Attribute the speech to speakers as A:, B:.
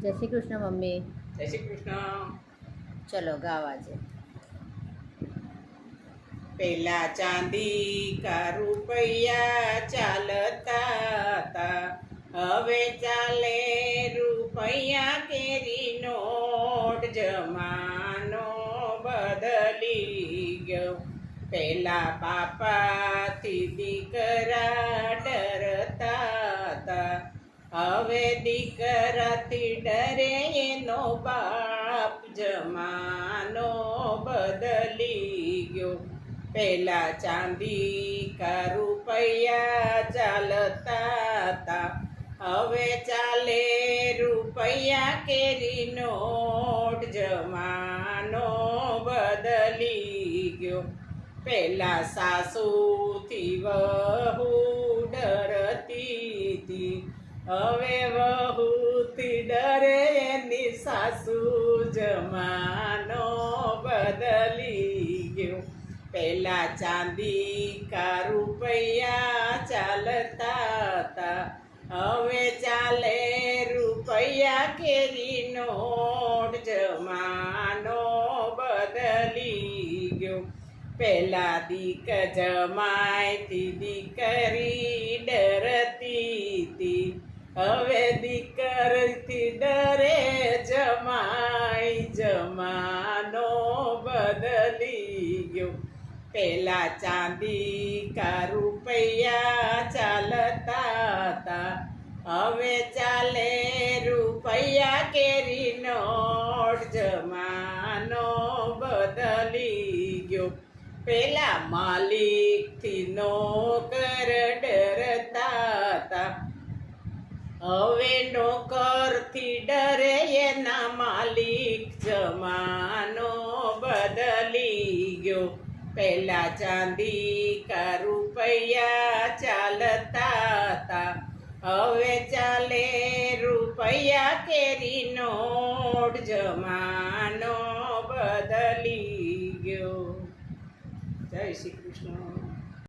A: જય શ્રી કૃષ્ણ મમ્મી.
B: જય શ્રી કૃષ્ણ.
A: ચલો ગાવા છે.
B: પેલા ચાંદી કા રૂપિયા ચાલતા હતા, હવે ચાલે રૂપિયા કેરી નોટ. જમાનો બદલી ગયો. પેલા બાપાથી દીકરા ડરતા હતા, હવે દીકરાથી ડરે એનો બાપ. જમાનો બદલી ગયો. પેલા ચાંદી કા રૂપિયા ચાલતા હતા, હવે ચાલે રૂપિયા કેરી નોટ. જમાનો બદલી ગયો. પેલા સાસુથી વહુ ડરતી હતી, હવે વહુથી ડરે એની સાસુ. જમાનો બદલી ગયો. પેલા ચાંદી કા રૂપિયા ચાલતા હતા, હવે ચાલે રૂપિયા કેરી નોટ. જમાનો બદલી ગયો. પેલા જમાઈથી દીકરી ડરતી હતી, હવે દીકરીથી ડરે જમાઈ. જમાનો બદલી ગયો. પેલા ચાંદી કા રૂપિયા ચાલતા હતા, હવે ચાલે રૂપિયા કેરી નોટ. જમાનો બદલી ગયો. પેલા માલિકથી નોકર ડરતા હતા, હવે નોકરથી ડરે એના માલિક. જમાનો બદલી ગયો. પેલા ચાંદી કા રૂપિયા ચાલતા હતા, હવે ચાલે રૂપિયા કેરી નોટ. જમાનો બદલી ગયો. જય શ્રી કૃષ્ણ.